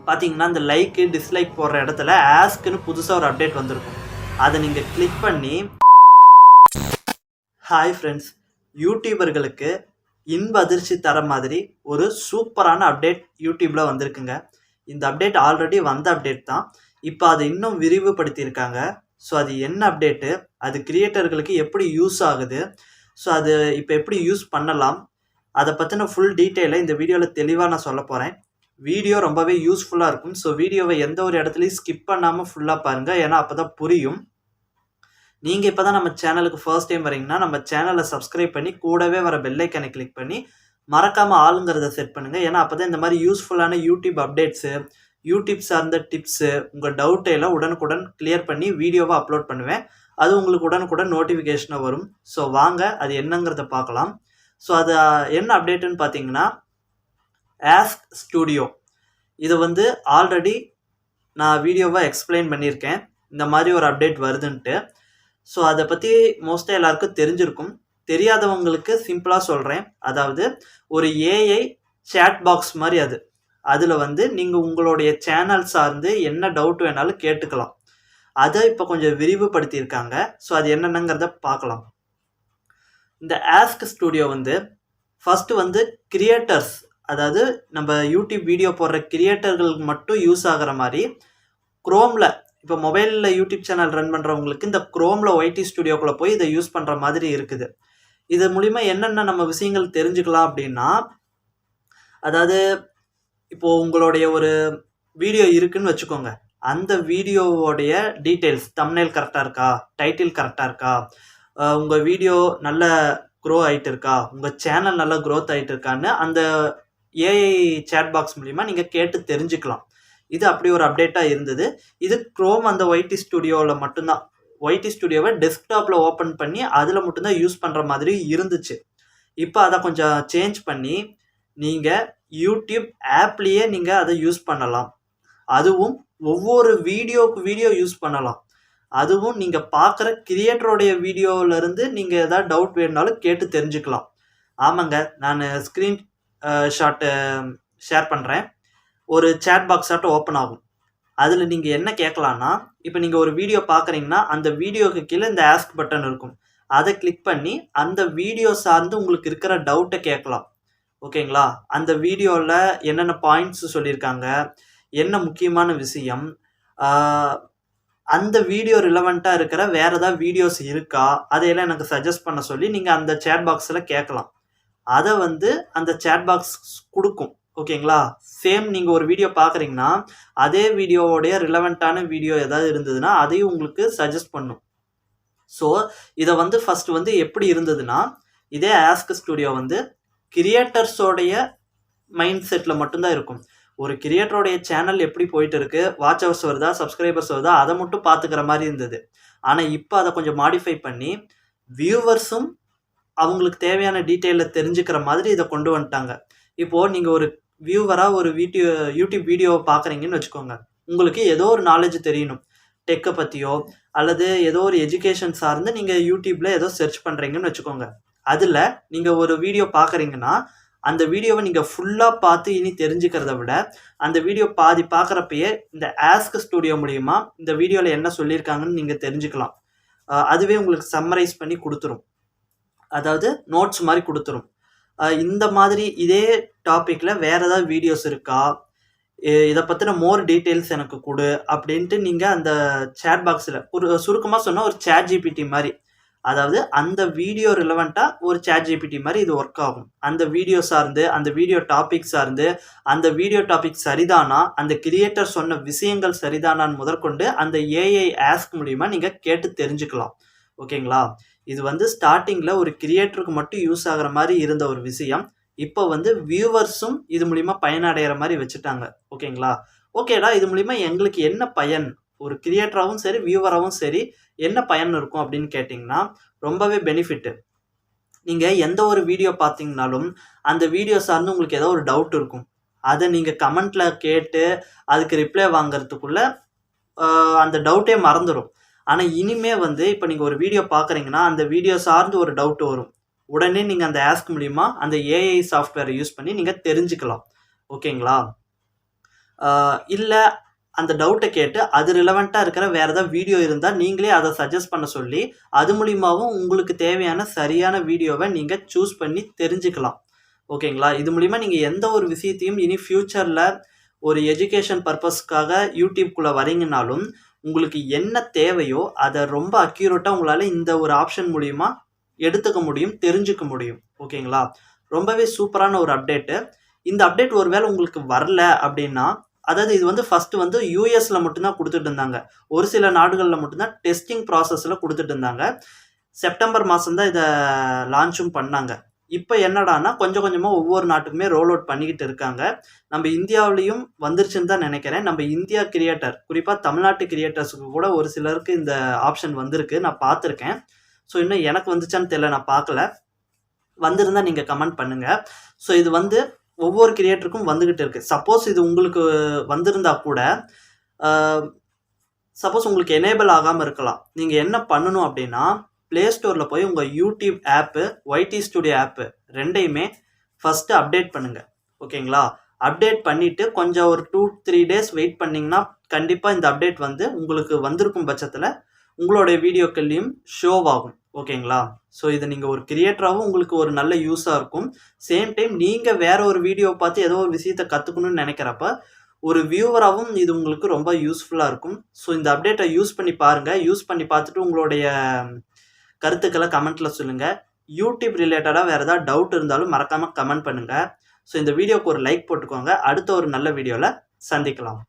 பார்த்தீங்கன்னா இந்த like dislike போடுற இடத்துல ஆஸ்க்குன்னு புதுசாக ஒரு அப்டேட் வந்திருக்கும். அதை நீங்கள் கிளிக் பண்ணி ஹாய் ஃப்ரெண்ட்ஸ், யூடியூபர்களுக்கு இன்ப அதிர்ச்சி தர மாதிரி ஒரு சூப்பரான அப்டேட் யூடியூப்பில் வந்திருக்குங்க. இந்த அப்டேட் ஆல்ரெடி வந்த அப்டேட் தான். இப்போ அதை இன்னும் விரிவுபடுத்தியிருக்காங்க. ஸோ அது என்ன அப்டேட்டு, அது கிரியேட்டர்களுக்கு எப்படி யூஸ் ஆகுது, ஸோ அது இப்போ எப்படி யூஸ் பண்ணலாம், அதை பற்றின ஃபுல் டீட்டெயிலை இந்த வீடியோவில் தெளிவாக நான் சொல்ல போகிறேன். வீடியோ ரொம்பவே யூஸ்ஃபுல்லாக இருக்கும். ஸோ வீடியோவை எந்த ஒரு இடத்துலையும் ஸ்கிப் பண்ணாமல் ஃபுல்லாக பாருங்கள், ஏன்னா அப்போ தான் புரியும். நீங்கள் இப்போ தான் நம்ம சேனலுக்கு ஃபர்ஸ்ட் டைம் வரீங்கன்னா நம்ம சேனலை சப்ஸ்கிரைப் பண்ணி கூடவே வர பெல் ஐக்கனை கிளிக் பண்ணி மறக்காமல் ஆளுங்கிறத செட் பண்ணுங்கள். ஏன்னா அப்போ தான் இந்த மாதிரி யூஸ்ஃபுல்லான யூடியூப் அப்டேட்ஸு, யூடியூப் சார்ந்த டிப்ஸு, உங்கள் டவுட்டை எல்லாம் உடனுக்குடன் கிளியர் பண்ணி வீடியோவை அப்லோட் பண்ணுவேன். அது உங்களுக்கு உடனுக்குடன் நோட்டிஃபிகேஷனாக வரும். ஸோ வாங்க அது என்னங்கிறத பார்க்கலாம். ஸோ அது என்ன அப்டேட்டுன்னு பார்த்தீங்கன்னா, ஆஸ்க் ஸ்டுடியோ. இது வந்து ஆல்ரெடி நான் வீடியோவை எக்ஸ்பிளைன் பண்ணியிருக்கேன், இந்த மாதிரி ஒரு அப்டேட் வருதுன்ட்டு. ஸோ அதை பற்றி மோஸ்ட்டாக எல்லாருக்கும் தெரிஞ்சிருக்கும். தெரியாதவங்களுக்கு சிம்பிளாக சொல்கிறேன். அதாவது ஒரு ஏஐ சேட் பாக்ஸ் மாதிரி அது. அதில் வந்து நீங்கள் உங்களுடைய சேனல் சார்ந்து என்ன டவுட் வேணாலும் கேட்டுக்கலாம். அதை இப்போ கொஞ்சம் விரிவுபடுத்தியிருக்காங்க. ஸோ அது என்னென்னங்கிறத பார்க்கலாம். இந்த ஆஸ்க் ஸ்டுடியோ வந்து ஃபஸ்ட்டு வந்து கிரியேட்டர்ஸ், அதாவது நம்ம யூடியூப் வீடியோ போடுற கிரியேட்டர்களுக்கு மட்டும் யூஸ் ஆகிற மாதிரி குரோமில், இப்போ மொபைலில் யூடியூப் சேனல் ரன் பண்ணுறவங்களுக்கு இந்த குரோமில் ஒய்டி ஸ்டுடியோக்குள்ளே போய் இதை யூஸ் பண்ணுற மாதிரி இருக்குது. இது மூலிமா என்னென்ன நம்ம விஷயங்கள் தெரிஞ்சுக்கலாம் அப்படின்னா, அதாவது இப்போது உங்களுடைய ஒரு வீடியோ இருக்குன்னு வச்சுக்கோங்க. அந்த வீடியோவோடைய டீட்டெயில்ஸ், தம்ப்நெயில் கரெக்டாக இருக்கா, டைட்டில் கரெக்டாக இருக்கா, உங்கள் வீடியோ நல்ல க்ரோ ஆகிட்டு இருக்கா, உங்கள் சேனல் நல்லா க்ரோத் ஆகிட்டு இருக்கான்னு அந்த ஏஐ சேட் பாக்ஸ் மூலிமா நீங்கள் கேட்டு தெரிஞ்சுக்கலாம். இது அப்படி ஒரு அப்டேட்டாக இருந்தது. இது க்ரோம் அந்த ஒய்டி ஸ்டுடியோவில் மட்டும்தான். ஒய்டி ஸ்டுடியோவை டெஸ்க்டாப்பில் ஓப்பன் பண்ணி அதில் மட்டும்தான் யூஸ் பண்ணுற மாதிரி இருந்துச்சு. இப்போ அதை கொஞ்சம் சேஞ்ச் பண்ணி நீங்கள் யூடியூப் ஆப்லேயே நீங்கள் அதை யூஸ் பண்ணலாம். அதுவும் ஒவ்வொரு வீடியோக்கு வீடியோ யூஸ் பண்ணலாம். அதுவும் நீங்கள் பார்க்குற கிரியேட்டருடைய வீடியோவிலேருந்து நீங்கள் எதாவது டவுட் வேணுனாலும் கேட்டு தெரிஞ்சுக்கலாம். ஆமாங்க, நான் ஸ்க்ரீன் ஷாட்டு ஷேர் பண்ணுறேன். ஒரு சேட் பாக்ஸ் ஆட்டம் ஓப்பன் ஆகும். அதில் நீங்கள் என்ன கேட்கலான்னா, இப்போ நீங்கள் ஒரு வீடியோ பார்க்குறீங்கன்னா அந்த வீடியோக்கு கீழே இந்த ஆஸ்க் பட்டன் இருக்கும். அதை கிளிக் பண்ணி அந்த வீடியோ சார்ந்து உங்களுக்கு இருக்கிற டவுட்டை கேட்கலாம். ஓகேங்களா? அந்த வீடியோவில் என்னென்ன பாயிண்ட்ஸ் சொல்லியிருக்காங்க, என்ன முக்கியமான விஷயம், அந்த வீடியோ ரிலவெண்ட்டாக இருக்கிற வேறு ஏதாவது வீடியோஸ் இருக்கா, அதையெல்லாம் எனக்கு சஜஸ்ட் பண்ண சொல்லி நீங்கள் அந்த சேட் பாக்ஸில் கேட்கலாம். அதை வந்து அந்த சேட் பாக்ஸ் கொடுக்கும். ஓகேங்களா? சேம் நீங்கள் ஒரு வீடியோ பார்க்குறீங்கன்னா அதே வீடியோவோடைய ரிலவெண்ட்டான வீடியோ ஏதாவது இருந்ததுன்னா அதையும் உங்களுக்கு சஜஸ்ட் பண்ணும். ஸோ இதை வந்து ஃபஸ்ட்டு வந்து எப்படி இருந்ததுன்னா, இதே ஆஸ்க் ஸ்டுடியோ வந்து கிரியேட்டர்ஸோடைய மைண்ட் செட்டில் மட்டும்தான் இருக்கும். ஒரு கிரியேட்டருடைய சேனல் எப்படி போயிட்டு இருக்கு, வாட்ச் ஹவர்ஸ் வருதா, சப்ஸ்கிரைபர்ஸ் வருதா, அதை மட்டும் பார்த்துக்கிற மாதிரி இருந்தது. ஆனால் இப்போ அதை கொஞ்சம் மாடிஃபை பண்ணி வியூவர்ஸும் அவங்களுக்கு தேவையான டீட்டெயிலில் தெரிஞ்சுக்கிற மாதிரி இதை கொண்டு வந்துட்டாங்க. இப்போது நீங்கள் ஒரு வியூவராக ஒரு யூடியூப் வீடியோவை பார்க்குறீங்கன்னு வச்சுக்கோங்க. உங்களுக்கு ஏதோ ஒரு நாலேஜ் தெரியணும், டெக்கை பற்றியோ அல்லது ஏதோ ஒரு எஜுகேஷன் சார்ந்து நீங்கள் யூடியூப்பில் ஏதோ சர்ச் பண்ணுறீங்கன்னு வச்சுக்கோங்க. அதில் நீங்கள் ஒரு வீடியோ பார்க்குறீங்கன்னா அந்த வீடியோவை நீங்கள் ஃபுல்லாக பார்த்து இனி தெரிஞ்சுக்கிறத விட அந்த வீடியோ பாதி பார்க்குறப்பயே இந்த ஆஸ்க் ஸ்டுடியோ மூலிமா இந்த வீடியோவில் என்ன சொல்லியிருக்காங்கன்னு நீங்கள் தெரிஞ்சுக்கலாம். அதுவே உங்களுக்கு சம்மரைஸ் பண்ணி கொடுத்துரும், அதாவது நோட்ஸ் மாதிரி கொடுத்துரும். இந்த மாதிரி இதே டாப்பிக்கில் வேறு ஏதாவது வீடியோஸ் இருக்கா, இதை பற்றின மோர் டீட்டெயில்ஸ் எனக்கு கொடு அப்படின்ட்டு நீங்கள் அந்த சேட் பாக்ஸில் ஒரு சுருக்கமாக சொன்னால் ஒரு சேட் ஜிபிடி மாதிரி, அதாவது அந்த வீடியோ ரிலவெண்ட்டாக ஒரு சேட் ஜிபிடி மாதிரி இது ஒர்க் ஆகும். அந்த வீடியோ சார்ந்து, அந்த வீடியோ டாபிக் சார்ந்து, அந்த வீடியோ டாபிக் சரிதானா, அந்த கிரியேட்டர் சொன்ன விஷயங்கள் சரிதானான்னு முதற்கொண்டு அந்த ஏஐ ஆஸ்க் மூலிமா நீங்கள் கேட்டு தெரிஞ்சுக்கலாம். ஓகேங்களா? இது வந்து ஸ்டார்டிங்கில் ஒரு கிரியேட்டருக்கு மட்டும் யூஸ் ஆகிற மாதிரி இருந்த ஒரு விஷயம் இப்போ வந்து வியூவர்ஸும் இது மூலிமா பயனடைகிற மாதிரி வச்சுட்டாங்க. ஓகேங்களா? ஓகேடா, இது மூலிமா எங்களுக்கு என்ன பயன், ஒரு கிரியேட்டராகவும் சரி வியூவராகவும் சரி என்ன பயன் இருக்கும் அப்படின்னு கேட்டிங்கன்னா, ரொம்பவே பெனிஃபிட்டு. நீங்கள் எந்த ஒரு வீடியோ பார்த்தீங்கனாலும் அந்த வீடியோ சார்ந்து உங்களுக்கு ஏதோ ஒரு டவுட் இருக்கும். அதை நீங்கள் கமெண்ட்டில் கேட்டு அதுக்கு ரிப்ளை வாங்கிறதுக்குள்ளே அந்த டவுட்டே மறந்துடும். ஆனால் இனிமே வந்து இப்போ நீங்கள் ஒரு வீடியோ பார்க்குறீங்கன்னா அந்த வீடியோ சார்ந்து ஒரு டவுட் வரும், உடனே நீங்கள் அந்த ஆஸ்க் மூலிமா அந்த ஏஐ சாஃப்ட்வேரை யூஸ் பண்ணி நீங்கள் தெரிஞ்சுக்கலாம். ஓகேங்களா? இல்லை அந்த டவுட்டை கேட்டு அது ரிலவெண்ட்டாக இருக்கிற வேறு ஏதாவது வீடியோ இருந்தால் நீங்களே அதை சஜஸ்ட் பண்ண சொல்லி அது மூலியமாகவும் உங்களுக்கு தேவையான சரியான வீடியோவை நீங்கள் சூஸ் பண்ணி தெரிஞ்சுக்கலாம். ஓகேங்களா? இது மூலிமா நீங்கள் எந்த ஒரு விஷயத்தையும் இனி ஃப்யூச்சரில் ஒரு எஜுகேஷன் பர்பஸ்க்காக யூடியூப்குள்ளே வரீங்கனாலும் உங்களுக்கு என்ன தேவையோ அதை ரொம்ப அக்யூரேட்டாக உங்களால் இந்த ஒரு ஆப்ஷன் மூலிமா எடுத்துக்க முடியும், தெரிஞ்சுக்க முடியும். ஓகேங்களா? ரொம்பவே சூப்பரான ஒரு அப்டேட்டு. இந்த அப்டேட் ஒருவேளை உங்களுக்கு வரல அப்படின்னா, அதாவது இது வந்து ஃபர்ஸ்ட் வந்து யூஎஸ்ல மட்டும்தான் கொடுத்துட்டு இருந்தாங்க. ஒரு சில நாடுகளில் மட்டும்தான் டெஸ்டிங் ப்ராசஸில் கொடுத்துட்டு இருந்தாங்க. செப்டம்பர் மாதம் தான் இதை லான்ச்சும் பண்ணாங்க. இப்போ என்னடான்னா கொஞ்சம் கொஞ்சமாக ஒவ்வொரு நாட்டுக்குமே ரோல் அவுட் பண்ணிக்கிட்டு இருக்காங்க. நம்ம இந்தியாவிலையும் வந்துருச்சுன்னு தான் நினைக்கிறேன். நம்ம இந்தியா கிரியேட்டர், குறிப்பாக தமிழ்நாட்டு கிரியேட்டர்ஸுக்கு கூட ஒரு சிலருக்கு இந்த ஆப்ஷன் வந்திருக்கு, நான் பார்த்துருக்கேன். ஸோ இன்னும் எனக்கு வந்துச்சான்னு தெரியல, நான் பார்க்கல. வந்திருந்தா நீங்கள் கமெண்ட் பண்ணுங்கள். ஸோ இது வந்து ஒவ்வொரு கிரியேட்டருக்கும் வந்துக்கிட்டு இருக்குது. சப்போஸ் இது உங்களுக்கு வந்திருந்தா கூட சப்போஸ் உங்களுக்கு எனேபிள் ஆகாமல் இருக்கலாம். நீங்கள் என்ன பண்ணணும் அப்படின்னா, ப்ளே ஸ்டோரில் போய் உங்கள் யூடியூப் ஆப்பு, ஒய்டி ஸ்டுடியோ ஆப்பு ரெண்டையுமே ஃபஸ்ட்டு அப்டேட் பண்ணுங்கள். ஓகேங்களா? அப்டேட் பண்ணிவிட்டு கொஞ்சம் ஒரு 2-3 டேஸ் வெயிட் பண்ணிங்கன்னா கண்டிப்பாக இந்த அப்டேட் வந்து உங்களுக்கு வந்திருக்கும் பட்சத்தில் உங்களுடைய வீடியோக்கள்லையும் ஷோவாகும். ஓகேங்களா? ஸோ இதை நீங்கள் ஒரு கிரியேட்டராகவும் உங்களுக்கு ஒரு நல்ல யூஸாக இருக்கும். சேம் டைம் நீங்கள் வேற ஒரு வீடியோவை பார்த்து ஏதோ ஒரு விஷயத்தை கற்றுக்கணும்னு நினைக்கிறப்ப ஒரு வியூவராகவும் இது உங்களுக்கு ரொம்ப யூஸ்ஃபுல்லாக இருக்கும். ஸோ இந்த அப்டேட்டை யூஸ் பண்ணி பாருங்கள். யூஸ் பண்ணி பார்த்துட்டு உங்களுடைய கருத்துக்களை கமெண்ட்டில் சொல்லுங்கள். யூடியூப் ரிலேட்டடாக வேறு ஏதாவது டவுட் இருந்தாலும் மறக்காமல் கமெண்ட் பண்ணுங்கள். ஸோ இந்த வீடியோக்கு ஒரு லைக் போட்டுக்கோங்க. அடுத்த ஒரு நல்ல வீடியோவில் சந்திக்கலாம்.